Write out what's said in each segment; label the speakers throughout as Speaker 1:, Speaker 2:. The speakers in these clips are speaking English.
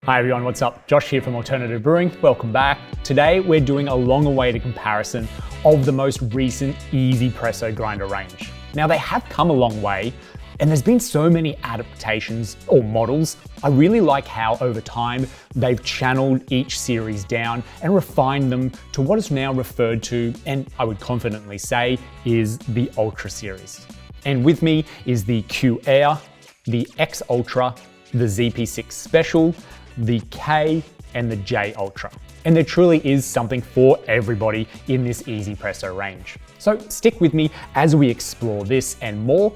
Speaker 1: Hi everyone, what's up? Josh here from Alternative Brewing. Welcome back. Today we're doing a long-awaited comparison of the most recent 1Zpresso grinder range. Now they have come a long way, and there's been so many adaptations or models. I really like how over time they've channeled each series down and refined them to what is now referred to, and I would confidently say, is the Ultra series. And with me is the Q Air, the X Ultra, the ZP6 Special, the K, and the J Ultra. And there truly is something for everybody in this 1Zpresso range. So stick with me as we explore this and more.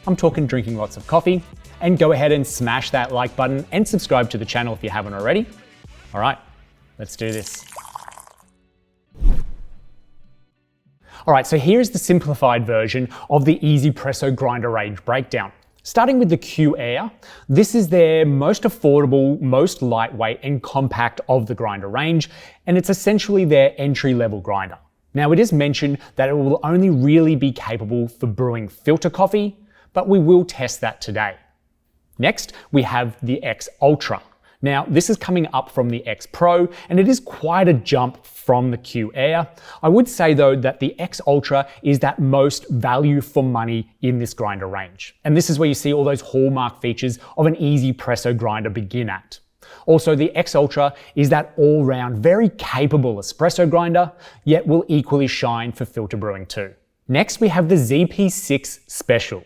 Speaker 1: I'm talking drinking lots of coffee, and go ahead and smash that like button and subscribe to the channel if you haven't already. All right, let's do this. All right, so here's the simplified version of the 1Zpresso grinder range breakdown. Starting with the Q Air, this is their most affordable, most lightweight and compact of the grinder range, and it's essentially their entry-level grinder. Now it is mentioned that it will only really be capable for brewing filter coffee, but we will test that today. Next, we have the X Ultra. Now this is coming up from the X Pro, and it is quite a jump from the Q Air. I would say though that the X Ultra is that most value for money in this grinder range. And this is where you see all those hallmark features of an 1Zpresso grinder begin at. Also, the X Ultra is that all-round, very capable espresso grinder, yet will equally shine for filter brewing too. Next, we have the ZP6 Special.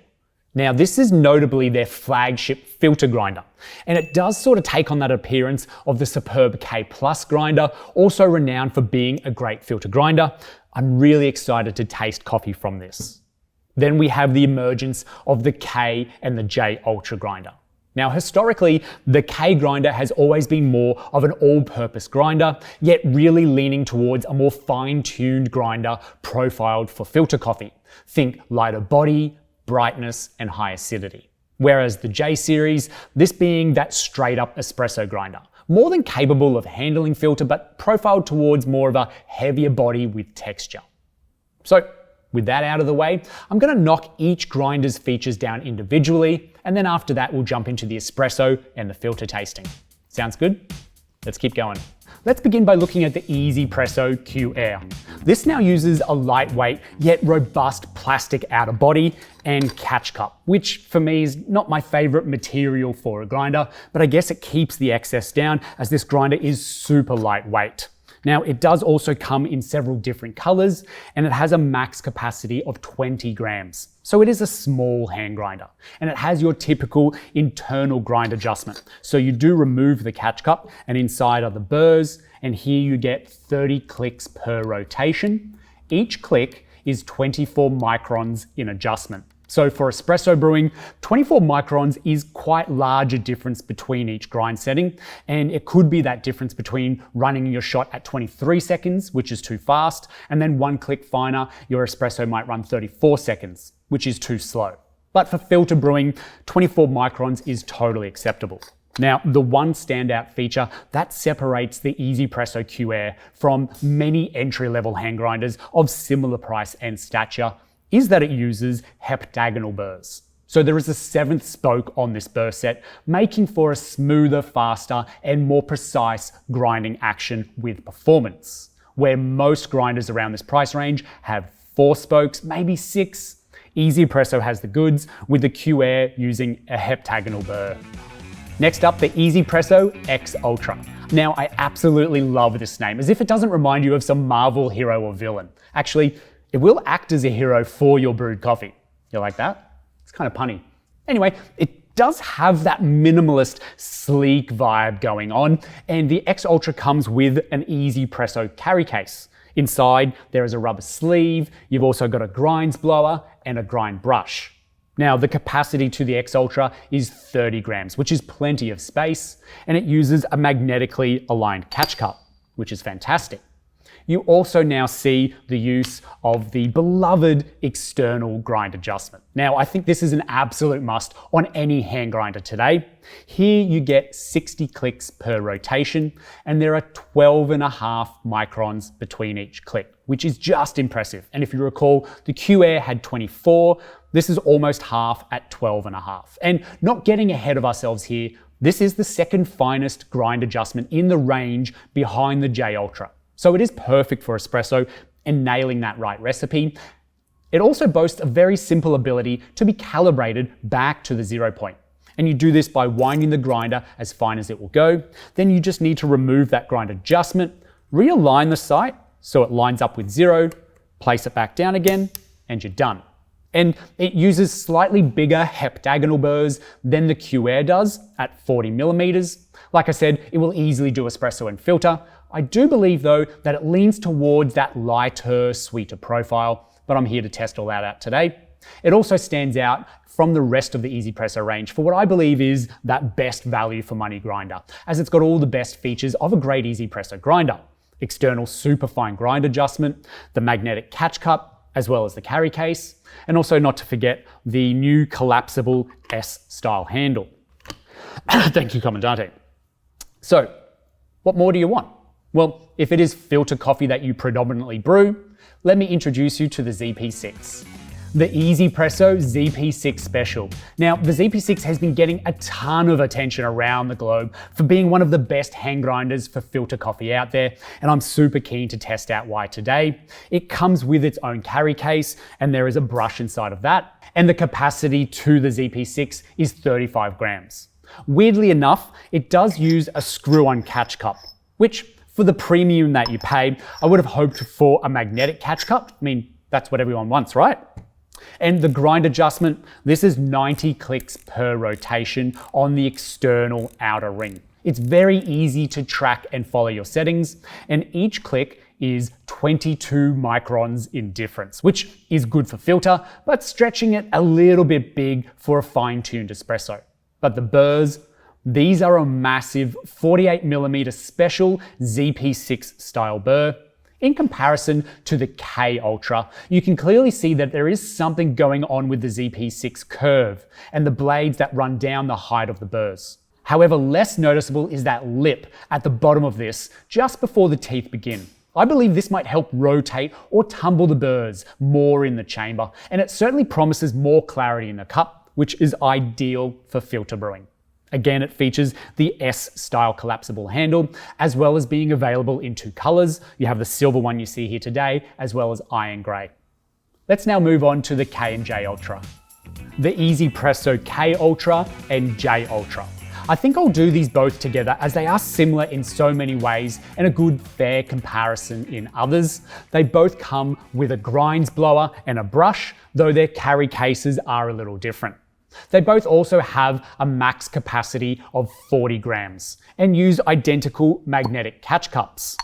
Speaker 1: Now this is notably their flagship filter grinder, and it does sort of take on that appearance of the superb K Plus grinder, also renowned for being a great filter grinder. I'm really excited to taste coffee from this. Then we have the emergence of the K and the J Ultra grinder. Now historically, the K grinder has always been more of an all-purpose grinder, yet really leaning towards a more fine-tuned grinder profiled for filter coffee. Think lighter body, brightness, and high acidity. Whereas the J series, this being that straight up espresso grinder, more than capable of handling filter, but profiled towards more of a heavier body with texture. So with that out of the way, I'm gonna knock each grinder's features down individually, and then after that, we'll jump into the espresso and the filter tasting. Sounds good? Let's keep going. Let's begin by looking at the 1Zpresso Q Air. This now uses a lightweight yet robust plastic outer body and catch cup, which for me is not my favorite material for a grinder, but I guess it keeps the excess down as this grinder is super lightweight. Now it does also come in several different colors, and it has a max capacity of 20 grams. So it is a small hand grinder, and it has your typical internal grind adjustment. So you do remove the catch cup, and inside are the burrs, and here you get 30 clicks per rotation. Each click is 24 microns in adjustment. So for espresso brewing, 24 microns is quite large a difference between each grind setting, and it could be that difference between running your shot at 23 seconds, which is too fast, and then one click finer, your espresso might run 34 seconds, which is too slow. But for filter brewing, 24 microns is totally acceptable. Now, the one standout feature that separates the 1Zpresso Q Air from many entry-level hand grinders of similar price and stature is that it uses heptagonal burrs. So there is a 7th spoke on this burr set, making for a smoother, faster, and more precise grinding action with performance. Where most grinders around this price range have 4 spokes, maybe 6, 1Zpresso has the goods, with the Q Air using a heptagonal burr. Next up, the 1Zpresso X Ultra. Now, I absolutely love this name, as if it doesn't remind you of some Marvel hero or villain. Actually, it will act as a hero for your brewed coffee. You like that? It's kind of punny. Anyway, it does have that minimalist, sleek vibe going on, and the X Ultra comes with an 1Zpresso carry case. Inside, there is a rubber sleeve, you've also got a grinds blower and a grind brush. Now, the capacity to the X Ultra is 30 grams, which is plenty of space, and it uses a magnetically aligned catch cup, which is fantastic. You also now see the use of the beloved external grind adjustment. Now, I think this is an absolute must on any hand grinder today. Here you get 60 clicks per rotation, and there are 12.5 microns between each click, which is just impressive. And if you recall, the Q Air had 24, this is almost half at 12.5. And not getting ahead of ourselves here, This is the second finest grind adjustment in the range behind the J Ultra. So it is perfect for espresso and nailing that right recipe. It also boasts a very simple ability to be calibrated back to the 0 point. And you do this by winding the grinder as fine as it will go. Then you just need to remove that grind adjustment, realign the sight so it lines up with 0, place it back down again, and you're done. And it uses slightly bigger heptagonal burrs than the Q-Air does at 40 millimeters. Like I said, it will easily do espresso and filter. I do believe though that it leans towards that lighter, sweeter profile, but I'm here to test all that out today. It also stands out from the rest of the 1Zpresso range for what I believe is that best value for money grinder, as it's got all the best features of a great 1Zpresso grinder. External superfine grind adjustment, the magnetic catch cup, as well as the carry case, and also not to forget the new collapsible S-style handle. Thank you, Commandante. So, what more do you want? Well, if it is filter coffee that you predominantly brew, let me introduce you to the ZP6. The 1Zpresso ZP6 Special. Now, the ZP6 has been getting a ton of attention around the globe for being one of the best hand grinders for filter coffee out there, and I'm super keen to test out why today. It comes with its own carry case, and there is a brush inside of that, and the capacity to the ZP6 is 35 grams. Weirdly enough, it does use a screw-on catch cup, which for the premium that you pay, I would have hoped for a magnetic catch cup. I mean, that's what everyone wants, right? And the grind adjustment, this is 90 clicks per rotation on the external outer ring. It's very easy to track and follow your settings, and each click is 22 microns in difference, which is good for filter, but stretching it a little bit big for a fine-tuned espresso. But the burrs, these are a massive 48mm special ZP6 style burr. In comparison to the K Ultra, you can clearly see that there is something going on with the ZP6 curve and the blades that run down the height of the burrs. However, less noticeable is that lip at the bottom of this, just before the teeth begin. I believe this might help rotate or tumble the burrs more in the chamber, and it certainly promises more clarity in the cup, which is ideal for filter brewing. Again, it features the S-style collapsible handle, as well as being available in two colors. You have the silver one you see here today, as well as iron gray. Let's now move on to the K and J Ultra. The 1Zpresso K Ultra and J Ultra. I think I'll do these both together as they are similar in so many ways and a good fair comparison in others. They both come with a grinds blower and a brush, though their carry cases are a little different. They both also have a max capacity of 40 grams and use identical magnetic catch cups.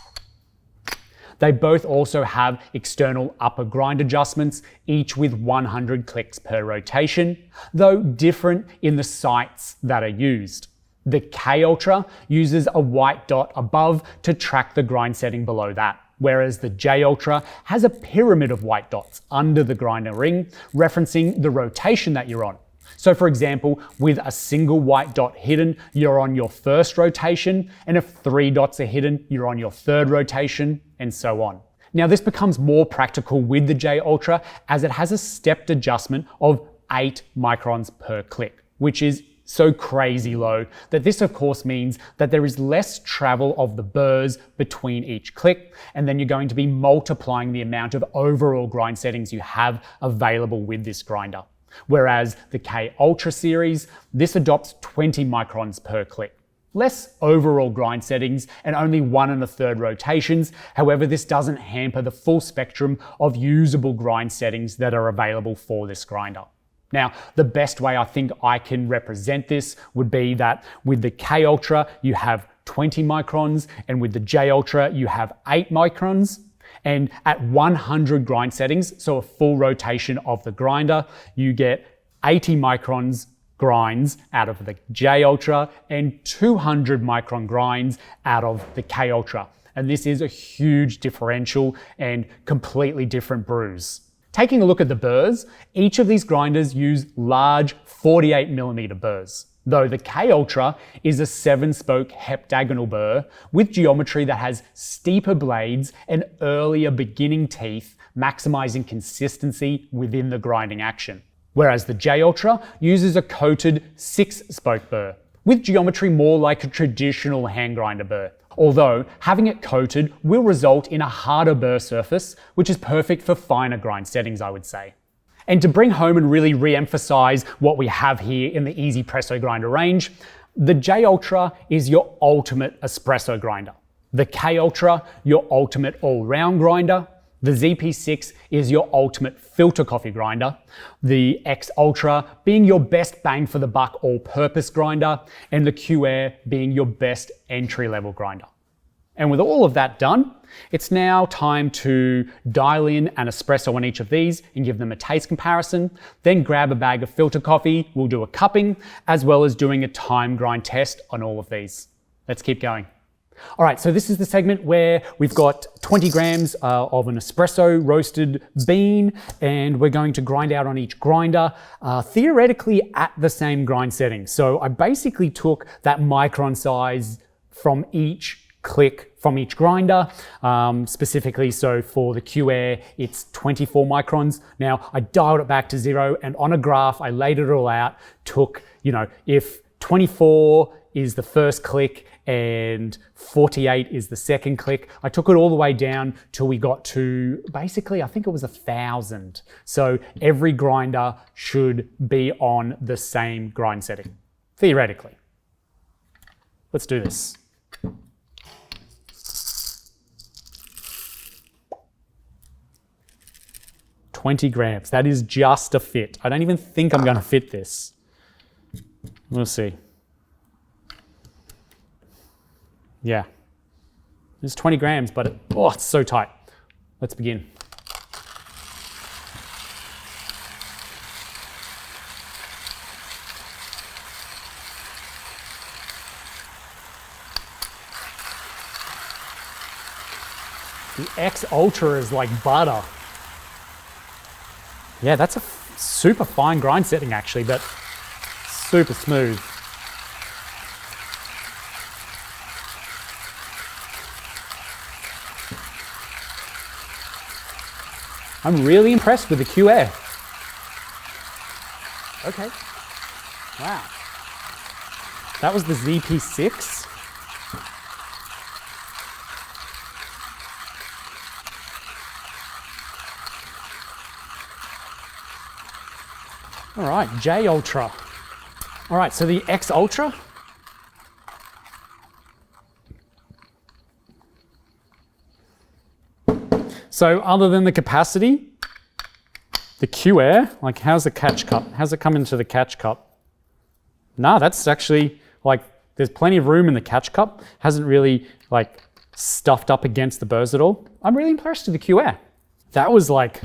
Speaker 1: They both also have external upper grind adjustments, each with 100 clicks per rotation, though different in the sights that are used. The K Ultra uses a white dot above to track the grind setting below that, whereas the J Ultra has a pyramid of white dots under the grinder ring, referencing the rotation that you're on. So for example, with a single white dot hidden, you're on your first rotation, and if 3 dots are hidden, you're on your third rotation, and so on. Now this becomes more practical with the J Ultra as it has a stepped adjustment of 8 microns per click, which is so crazy low that this of course means that there is less travel of the burrs between each click, and then you're going to be multiplying the amount of overall grind settings you have available with this grinder. Whereas the K Ultra series, this adopts 20 microns per click. Less overall grind settings and only 1 1/3 rotations. However, this doesn't hamper the full spectrum of usable grind settings that are available for this grinder. Now, the best way I think I can represent this would be that with the K Ultra, you have 20 microns, and with the J Ultra, you have 8 microns. And at 100 grind settings, so a full rotation of the grinder, you get 80 microns grinds out of the J Ultra and 200 micron grinds out of the K Ultra. And this is a huge differential and completely different brews. Taking a look at the burrs, each of these grinders use large 48mm burrs, though the K Ultra is a 7-spoke heptagonal burr with geometry that has steeper blades and earlier beginning teeth, maximizing consistency within the grinding action. Whereas the J Ultra uses a coated 6-spoke burr with geometry more like a traditional hand grinder burr. Although having it coated will result in a harder burr surface, which is perfect for finer grind settings, I would say. And to bring home and really re-emphasize what we have here in the 1Zpresso grinder range, the J Ultra is your ultimate espresso grinder. The K Ultra, your ultimate all-round grinder. The ZP6 is your ultimate filter coffee grinder. The X Ultra being your best bang for the buck all-purpose grinder, and the Q Air being your best entry-level grinder. And with all of that done, it's now time to dial in an espresso on each of these and give them a taste comparison, then grab a bag of filter coffee, we'll do a cupping, as well as doing a time grind test on all of these. Let's keep going. All right, so this is the segment where we've got 20 grams of an espresso roasted bean, and we're going to grind out on each grinder, theoretically at the same grind setting. So I basically took that micron size from each click from each grinder, specifically so for the Q Air it's 24 microns. Now I dialed it back to 0, and on a graph I laid it all out, took, if 24 is the first click and 48 is the second click, I took it all the way down till we got to basically, I think it was 1,000. So every grinder should be on the same grind setting, theoretically. Let's do this. $20 grams. That is just a fit. I don't even think I'm going to fit this. We'll see. Yeah. It's 20 grams, but it's so tight. Let's begin. The X Ultra is like butter. Yeah, that's a super fine grind setting actually, but super smooth. I'm really impressed with the Q Air. Okay. Wow. That was the ZP6. All right, J Ultra. All right, so the X Ultra. So other than the capacity, the Q Air, like how's the catch cup? How's it come into the catch cup? Nah, that's actually like, there's plenty of room in the catch cup. Hasn't really like stuffed up against the burrs at all. I'm really impressed with the Q Air. That was like,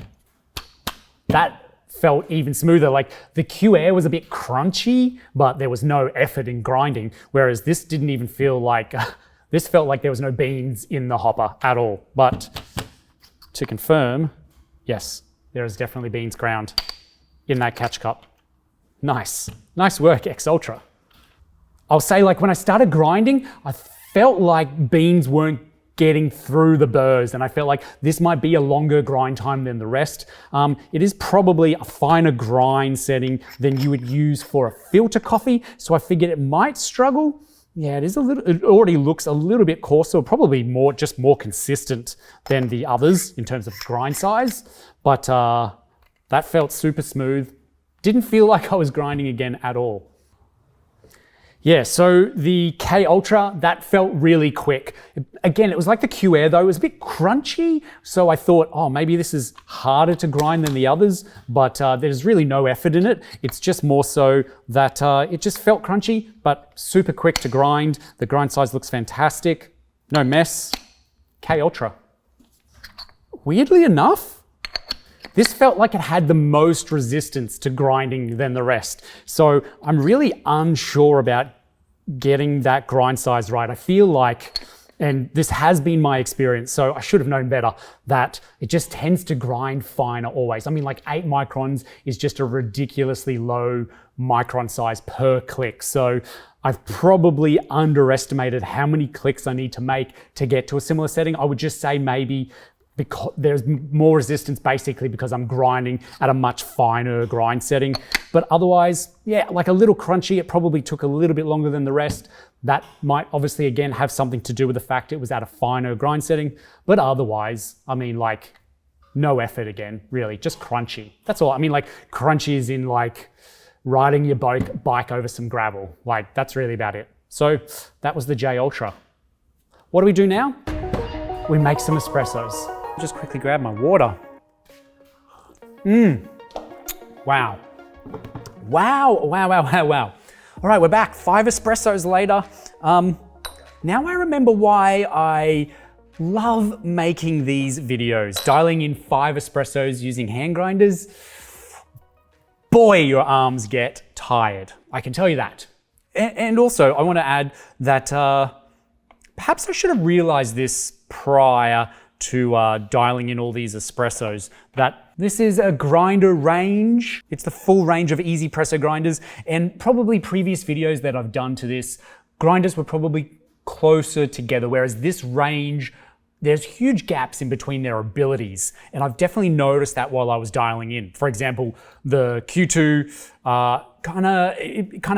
Speaker 1: that felt even smoother. Like the Q Air was a bit crunchy, but there was no effort in grinding. Whereas this didn't even feel like, this felt like there was no beans in the hopper at all. But to confirm, yes, there is definitely beans ground in that catch cup. Nice, nice work, X Ultra. I'll say like when I started grinding, I felt like beans weren't getting through the burrs, and I felt like this might be a longer grind time than the rest. It is probably a finer grind setting than you would use for a filter coffee, so I figured it might struggle. Yeah, it is a little, it already looks a little bit coarser, probably more, just more consistent than the others in terms of grind size, but that felt super smooth. Didn't feel like I was grinding again at all. Yeah, so the K Ultra, that felt really quick. Again, it was like the Q Air though, it was a bit crunchy. So I thought, oh, maybe this is harder to grind than the others, but there's really no effort in it. It's just more so that it just felt crunchy, but super quick to grind. The grind size looks fantastic. No mess. K Ultra. Weirdly enough, this felt like it had the most resistance to grinding than the rest. So I'm really unsure about getting that grind size right. I feel like, and this has been my experience, so I should have known better, that it just tends to grind finer always. I mean, like 8 microns is just a ridiculously low micron size per click. So I've probably underestimated how many clicks I need to make to get to a similar setting. I would just say maybe because there's more resistance basically because I'm grinding at a much finer grind setting. But otherwise, yeah, like a little crunchy. It probably took a little bit longer than the rest. That might obviously again have something to do with the fact it was at a finer grind setting. But otherwise, I mean, like no effort again, really, just crunchy. That's all. I mean, like crunchy is in like riding your bike over some gravel. Like that's really about it. So that was the J Ultra. What do we do now? We make some espressos. Just quickly grab my water. Wow. Wow, wow, wow, wow, wow. All right, we're back, 5 espressos later. Now I remember why I love making these videos, dialing in 5 espressos using hand grinders. Boy, your arms get tired, I can tell you that. And also, I want to add that perhaps I should have realized this prior to dialing in all these espressos, that this is a grinder range. It's the full range of 1Zpresso grinders, and probably previous videos that I've done to this, grinders were probably closer together, whereas this range, there's huge gaps in between their abilities. And I've definitely noticed that while I was dialing in. For example, the Q2 kind of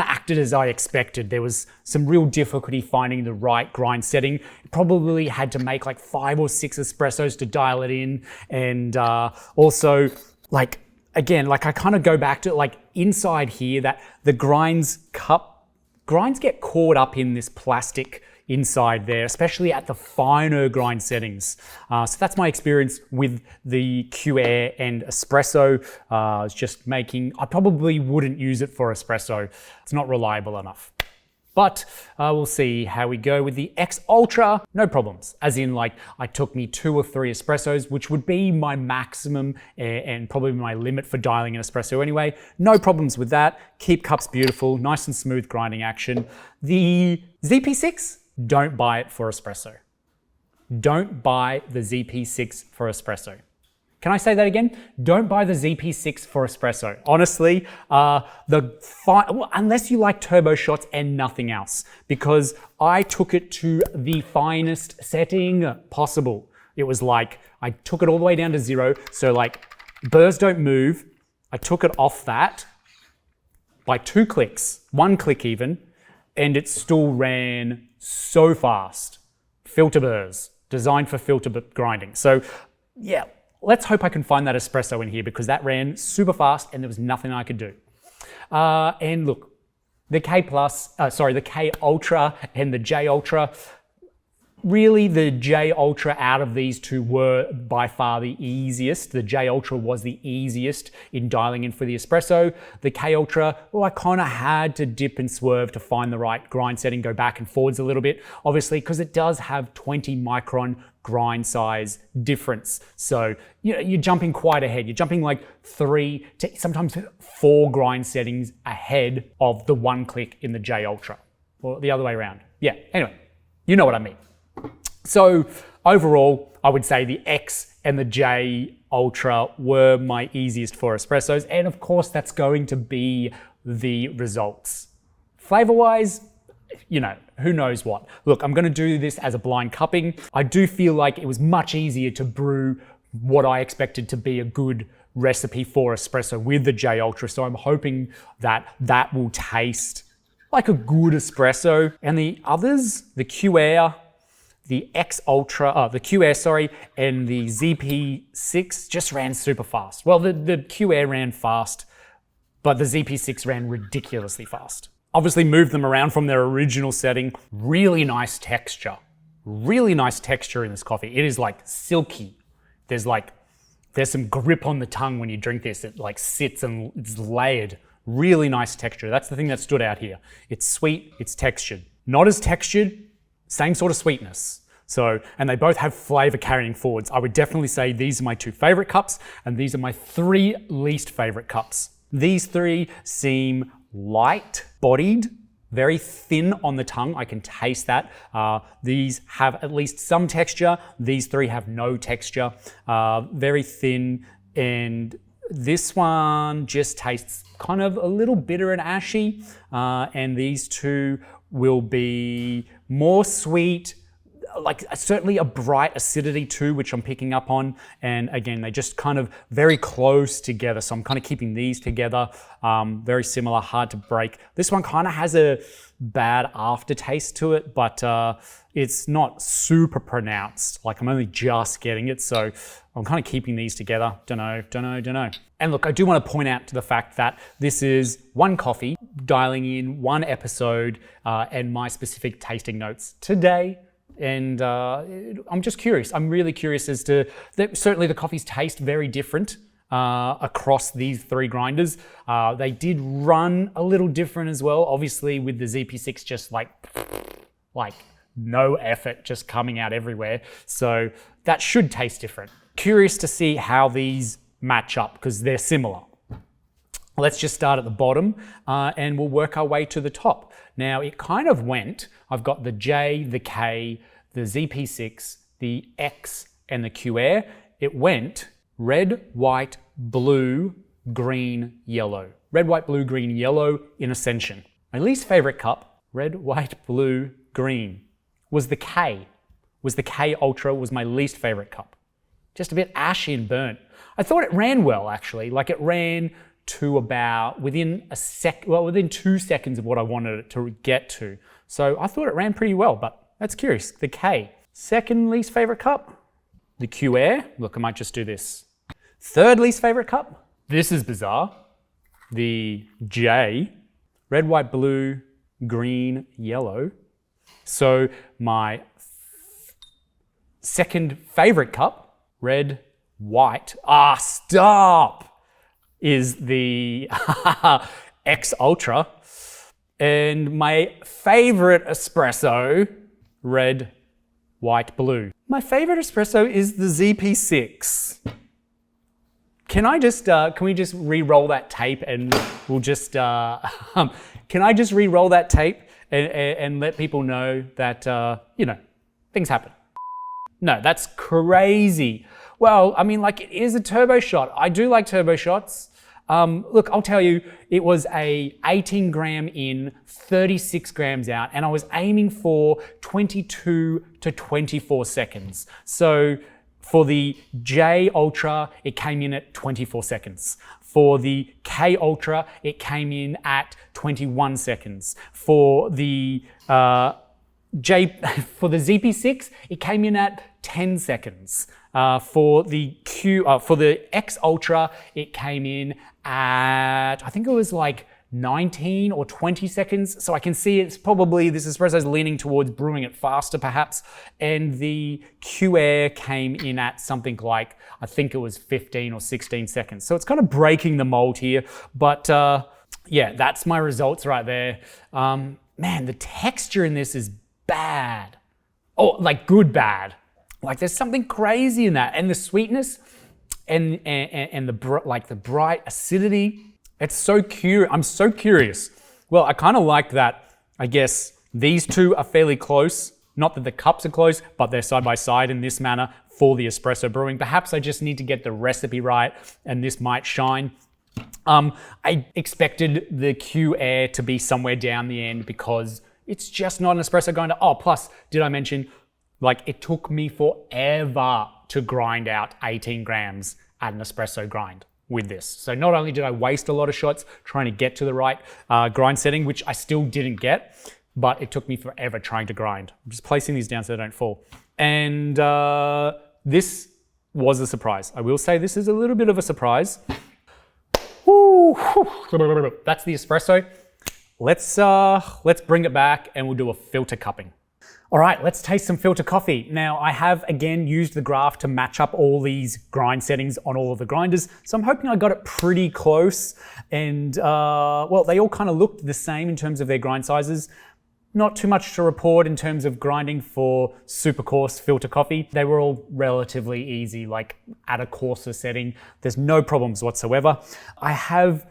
Speaker 1: acted as I expected. There was some real difficulty finding the right grind setting. It probably had to make like 5 or 6 espressos to dial it in. And also, like, again, like I kind of go back to like inside here that the grinds get caught up in this plastic inside there, especially at the finer grind settings. So that's my experience with the Q-Air and espresso. It's just I probably wouldn't use it for espresso. It's not reliable enough. But we'll see how we go with the X Ultra. No problems, as in like it took me 2 or 3 espressos, which would be my maximum and probably my limit for dialing an espresso anyway. No problems with that. Keep cups beautiful, nice and smooth grinding action. The ZP6, don't buy it for espresso. Don't buy the ZP6 for espresso. Can I say that again? Don't buy the ZP6 for espresso. Honestly, unless you like turbo shots and nothing else, because I took it to the finest setting possible. It was like, I took it all the way down to 0. So like burrs don't move. I took it off that by 2 clicks, 1 click even, and it still ran so fast. Filter burrs, designed for filter grinding. So yeah, let's hope I can find that espresso in here because that ran super fast and there was nothing I could do. And look, the the K Ultra and the J Ultra, really the J Ultra out of these two were by far the easiest. The J Ultra was the easiest in dialing in for the espresso. The K Ultra, well, I kind of had to dip and swerve to find the right grind setting, go back and forwards a little bit, obviously, because it does have 20 micron grind size difference. So, you know, you're jumping quite ahead. You're jumping like 3 to sometimes 4 grind settings ahead of the 1 click in the J Ultra, or the other way around. Yeah, anyway, you know what I mean. So overall, I would say the X and the J Ultra were my easiest for espressos. And of course, that's going to be the results. Flavor-wise, you know, who knows what. Look, I'm going to do this as a blind cupping. I do feel like it was much easier to brew what I expected to be a good recipe for espresso with the J Ultra. So I'm hoping that that will taste like a good espresso. And the others, the Q-Air, the X Ultra, the Q-Air, sorry, and the ZP6 just ran super fast. Well, the Q-Air ran fast, but the ZP6 ran ridiculously fast. Obviously moved them around from their original setting. Really nice texture. Really nice texture in this coffee. It is like silky. There's some grip on the tongue when you drink this. It like sits and it's layered. Really nice texture. That's the thing that stood out here. It's sweet, it's textured. Not as textured, same sort of sweetness. So, and they both have flavor carrying forwards. I would definitely say these are my 2 favorite cups and these are my 3 least favorite cups. These 3 seem light bodied, very thin on the tongue. I can taste that. These have at least some texture. These 3 have no texture, very thin. And this one just tastes kind of a little bitter and ashy. And these 2 will be more sweet, like certainly a bright acidity too, which I'm picking up on. And again, they just kind of very close together. So I'm kind of keeping these together. Very similar, hard to break. This one kind of has a bad aftertaste to it, but it's not super pronounced. Like I'm only just getting it. So I'm kind of keeping these together. Don't know. And look, I do want to point out to the fact that this is one coffee, dialing in one episode and my specific tasting notes today. And I'm just curious. I'm really curious as to, certainly the coffees taste very different across these three grinders. They did run a little different as well. Obviously with the ZP6 just like no effort, just coming out everywhere. So that should taste different. Curious to see how these match up because they're similar. Let's just start at the bottom and we'll work our way to the top. Now it kind of went, I've got the J, the K, the ZP6, the X, and the Q Air. It went red, white, blue, green, yellow. Red, white, blue, green, yellow in Ascension. My least favorite cup, red, white, blue, green, was the K. The K Ultra was my least favorite cup. Just a bit ashy and burnt. I thought it ran well actually, like it ran to about within 2 seconds of what I wanted it to get to. So I thought it ran pretty well, but that's curious. The K. Second least favorite cup, the Q Air. Look, I might just do this. Third least favorite cup, this is bizarre. The J, red, white, blue, green, yellow. So my second favorite cup, red, white, stop, is the X Ultra. And my favorite espresso, red, white, blue. My favorite espresso is the ZP6. Can we just re-roll that tape and we'll just, can I just re-roll that tape and let people know that, things happen? No, that's crazy. Well, I mean, like it is a turbo shot. I do like turbo shots. Look, I'll tell you, it was a 18 gram in, 36 grams out, and I was aiming for 22 to 24 seconds. So for the J Ultra, it came in at 24 seconds. For the K Ultra, it came in at 21 seconds. For the ZP6, it came in at 10 seconds. For the X Ultra, it came in at, I think it was like 19 or 20 seconds. So I can see it's probably, this espresso is leaning towards brewing it faster perhaps. And the Q Air came in at something like, I think it was 15 or 16 seconds. So it's kind of breaking the mold here. But yeah, that's my results right there. Man, the texture in this is bad. Oh, like good bad. Like there's something crazy in that, and the sweetness, and the bright acidity. It's so curious. I'm so curious. Well, I kind of like that. I guess these two are fairly close. Not that the cups are close, but they're side by side in this manner for the espresso brewing. Perhaps I just need to get the recipe right, and this might shine. I expected the Q Air to be somewhere down the end because it's just not an espresso grinder. Oh, plus, did I mention? Like it took me forever to grind out 18 grams at an espresso grind with this. So not only did I waste a lot of shots trying to get to the right grind setting, which I still didn't get, but it took me forever trying to grind. I'm just placing these down so they don't fall. And this was a surprise. I will say this is a little bit of a surprise. Woo. That's the espresso. Let's bring it back and we'll do a filter cupping. All right, let's taste some filter coffee. Now, I have, again, used the graph to match up all these grind settings on all of the grinders, so I'm hoping I got it pretty close. And, well, they all kind of looked the same in terms of their grind sizes. Not too much to report in terms of grinding for super coarse filter coffee. They were all relatively easy, like at a coarser setting. There's no problems whatsoever. I have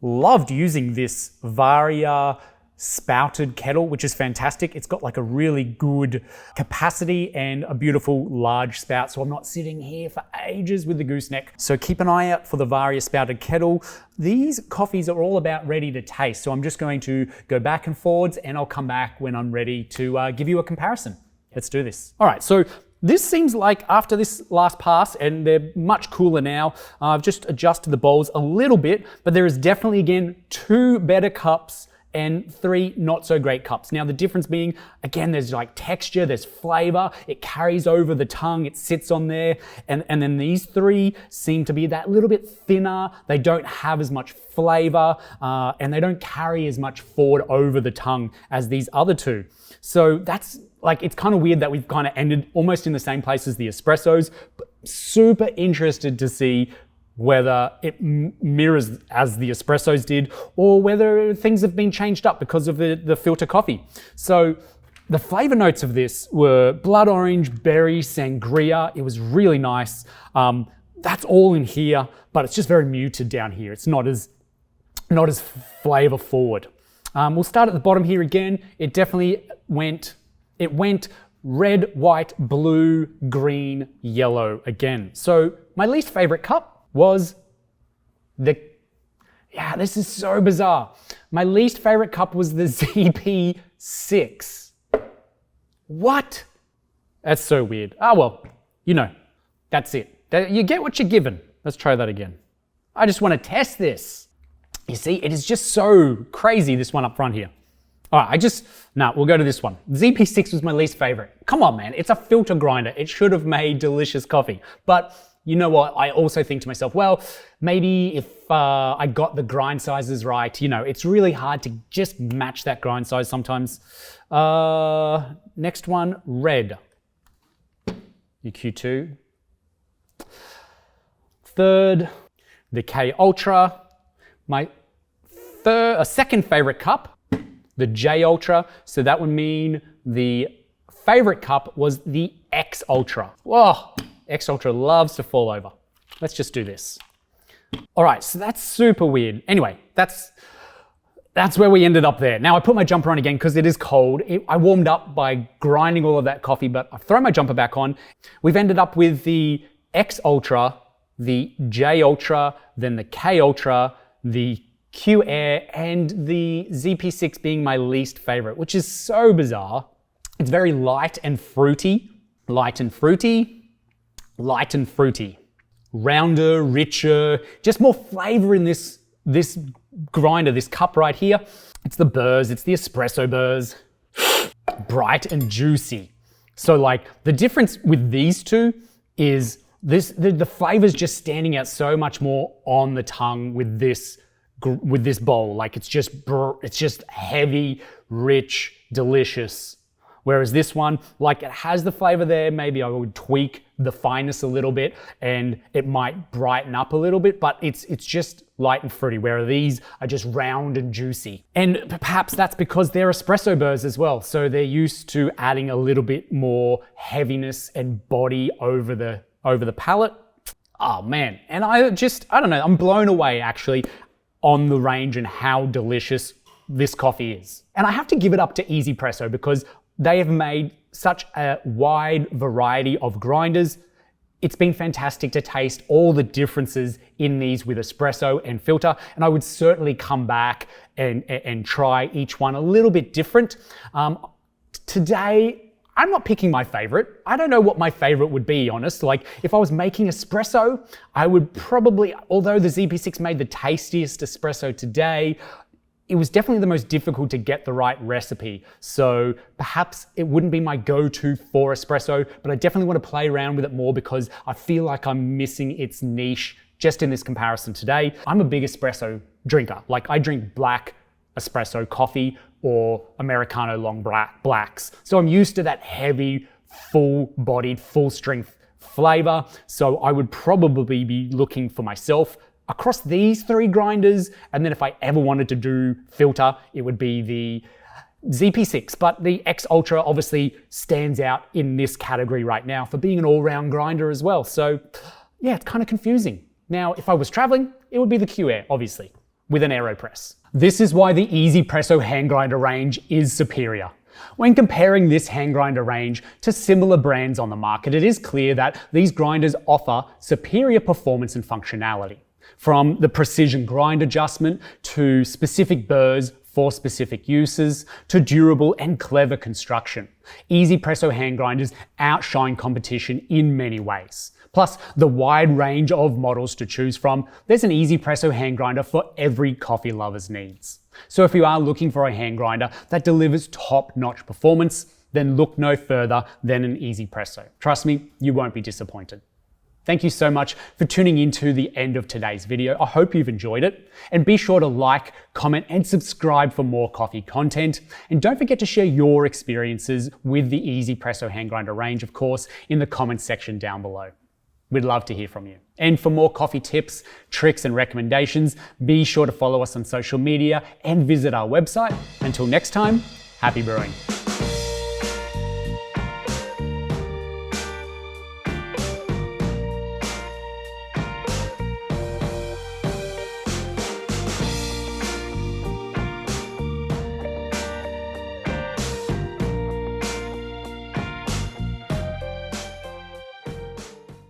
Speaker 1: loved using this Varia spouted kettle, which is fantastic. It's got like a really good capacity and a beautiful large spout, so I'm not sitting here for ages with the gooseneck. So keep an eye out for the Varia spouted kettle. These coffees are all about ready to taste, so I'm just going to go back and forwards and I'll come back when I'm ready to give you a comparison. let's do this. All right, so this seems like after this last pass, and they're much cooler now, I've just adjusted the bowls a little bit, but there is definitely, again, 2 better cups and 3 not so great cups. Now the difference being, again, there's like texture, there's flavor, it carries over the tongue, it sits on there, and then these 3 seem to be that little bit thinner, they don't have as much flavor, and they don't carry as much forward over the tongue as these other 2. So that's like, it's kind of weird that we've kind of ended almost in the same place as the espressos, but super interested to see whether it mirrors as the espressos did, or whether things have been changed up because of the filter coffee. So the flavor notes of this were blood orange, berry, sangria. It was really nice. That's all in here, but it's just very muted down here. It's not as flavor forward. We'll start at the bottom here again. It definitely went red, white, blue, green, yellow again. So my least favorite cup was this is so bizarre. My least favorite cup was the ZP6. What? That's so weird. Ah, well, you know, that's it. You get what you're given. Let's try that again. I just want to test this. You see, it is just so crazy, this one up front here. All right, we'll go to this one. ZP6 was my least favorite. Come on, man, it's a filter grinder. It should have made delicious coffee. But you know what? I also think to myself, well, maybe if I got the grind sizes right, you know, it's really hard to just match that grind size sometimes. Next one, red. EQ2. Third, the K Ultra. My second favorite cup, the J Ultra. So that would mean the favorite cup was the X Ultra. Whoa. X Ultra loves to fall over. Let's just do this. All right, so that's super weird. Anyway, that's where we ended up there. Now I put my jumper on again because it is cold. I warmed up by grinding all of that coffee, but I've thrown my jumper back on. We've ended up with the X Ultra, the J Ultra, then the K Ultra, the Q Air, and the ZP6 being my least favorite, which is so bizarre. It's very light and fruity. Light and fruity. Light and fruity, rounder, richer, just more flavor in this grinder, this cup right here. It's the burrs, it's the espresso burrs, bright and juicy. So like the difference with these 2 is the flavor's just standing out so much more on the tongue with this bowl. Like it's just heavy, rich, delicious. Whereas this one, like it has the flavor there, maybe I would tweak the fineness a little bit and it might brighten up a little bit, but it's just light and fruity, whereas these are just round and juicy. And perhaps that's because they're espresso burrs as well. So they're used to adding a little bit more heaviness and body over the palate. Oh man, and I don't know, I'm blown away actually on the range and how delicious this coffee is. And I have to give it up to 1Zpresso because they have made such a wide variety of grinders. It's been fantastic to taste all the differences in these with espresso and filter, and I would certainly come back and try each one a little bit different. Today, I'm not picking my favorite. I don't know what my favorite would be, honest. Like if I was making espresso, I would probably, although the ZP6 made the tastiest espresso today, it was definitely the most difficult to get the right recipe. So perhaps it wouldn't be my go-to for espresso, but I definitely want to play around with it more because I feel like I'm missing its niche just in this comparison today. I'm a big espresso drinker. Like I drink black espresso coffee or Americano long blacks. So I'm used to that heavy, full-bodied, full-strength flavor. So I would probably be looking for myself across these 3 grinders, and then if I ever wanted to do filter, it would be the ZP6, but the X Ultra obviously stands out in this category right now for being an all-round grinder as well. So yeah, it's kind of confusing. Now, if I was traveling, it would be the Q Air, obviously, with an AeroPress. This is why the 1Zpresso hand grinder range is superior. When comparing this hand grinder range to similar brands on the market, it is clear that these grinders offer superior performance and functionality. From the precision grind adjustment to specific burrs for specific uses to durable and clever construction. 1Zpresso hand grinders outshine competition in many ways. Plus, the wide range of models to choose from, there's an 1Zpresso hand grinder for every coffee lover's needs. So if you are looking for a hand grinder that delivers top-notch performance, then look no further than an 1Zpresso. Trust me, you won't be disappointed. Thank you so much for tuning in to the end of today's video. I hope you've enjoyed it. And be sure to like, comment, and subscribe for more coffee content. And don't forget to share your experiences with the 1Zpresso hand grinder range, of course, in the comments section down below. We'd love to hear from you. And for more coffee tips, tricks, and recommendations, be sure to follow us on social media and visit our website. Until next time, happy brewing.